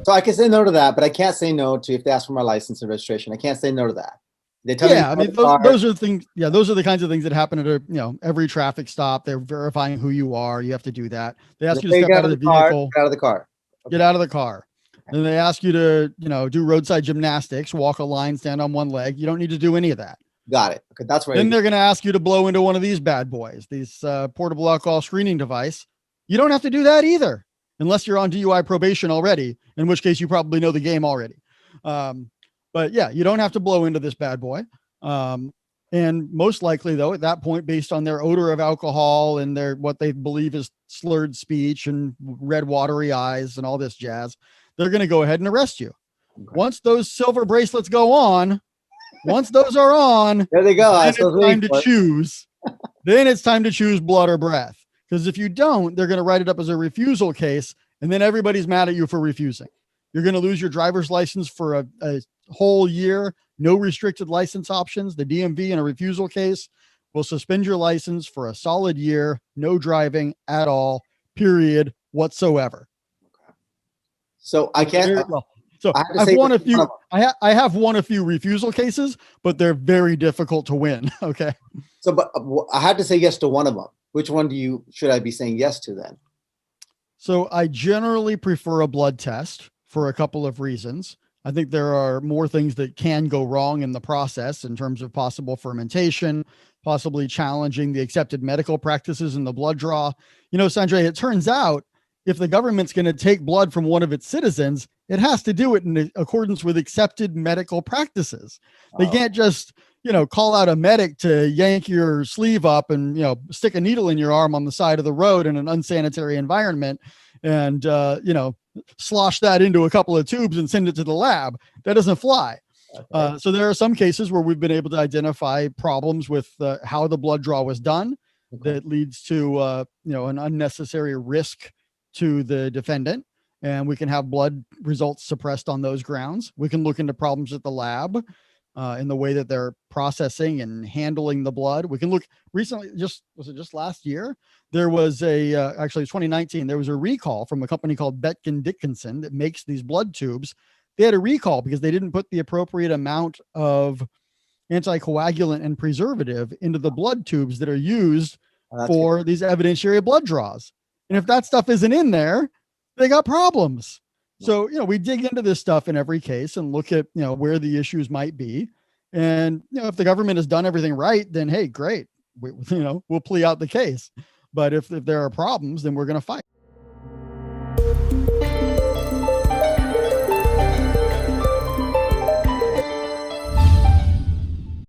So I can say no to that, but I can't say no to if they ask for my license and registration. I can't say no to that. They tell me, I mean, those are the things. Yeah, those are the kinds of things that happen at every traffic stop. They're verifying who you are. You have to do that. They ask you to step out of the vehicle. Get out of the car. Okay. Get out of the car. Then they ask you to, do roadside gymnastics, walk a line, stand on one leg. You don't need to do any of that. Got it. Okay, that's right. Then they're going to ask you to blow into one of these bad boys, these portable alcohol screening device. You don't have to do that either, unless you're on DUI probation already, in which case you probably know the game already. But yeah, you don't have to blow into this bad boy. And most likely, though, at that point, based on their odor of alcohol and what they believe is slurred speech and red watery eyes and all this jazz, they're going to go ahead and arrest you. Okay. Once those silver bracelets go on, once those are on, there they go. Then it's time to choose. Then it's time to choose blood or breath. Because if you don't, they're going to write it up as a refusal case, and then everybody's mad at you for refusing. You're going to lose your driver's license for a whole year. No restricted license options. The DMV in a refusal case will suspend your license for a solid year. No driving at all, period, whatsoever. So I can't. So I've won a few. I have won a few refusal cases, but they're very difficult to win. Okay. So, but I had to say yes to one of them. Which one should I be saying yes to then? So I generally prefer a blood test for a couple of reasons. I think there are more things that can go wrong in the process in terms of possible fermentation, possibly challenging the accepted medical practices in the blood draw. Sanjay, it turns out if the government's going to take blood from one of its citizens, it has to do it in accordance with accepted medical practices. They can't just, call out a medic to yank your sleeve up and, stick a needle in your arm on the side of the road in an unsanitary environment and, slosh that into a couple of tubes and send it to the lab. That doesn't fly. Okay. So there are some cases where we've been able to identify problems with how the blood draw was done that leads to, an unnecessary risk to the defendant. And we can have blood results suppressed on those grounds. We can look into problems at the lab in the way that they're processing and handling the blood. We can look recently, just last year? There was actually 2019, there was a recall from a company called Becton Dickinson that makes these blood tubes. They had a recall because they didn't put the appropriate amount of anticoagulant and preservative into the blood tubes that are used for these evidentiary blood draws. And if that stuff isn't in there, they got problems. So, we dig into this stuff in every case and look at, where the issues might be. And, if the government has done everything right, then, hey, great. We'll plea out the case. But if there are problems, then we're going to fight.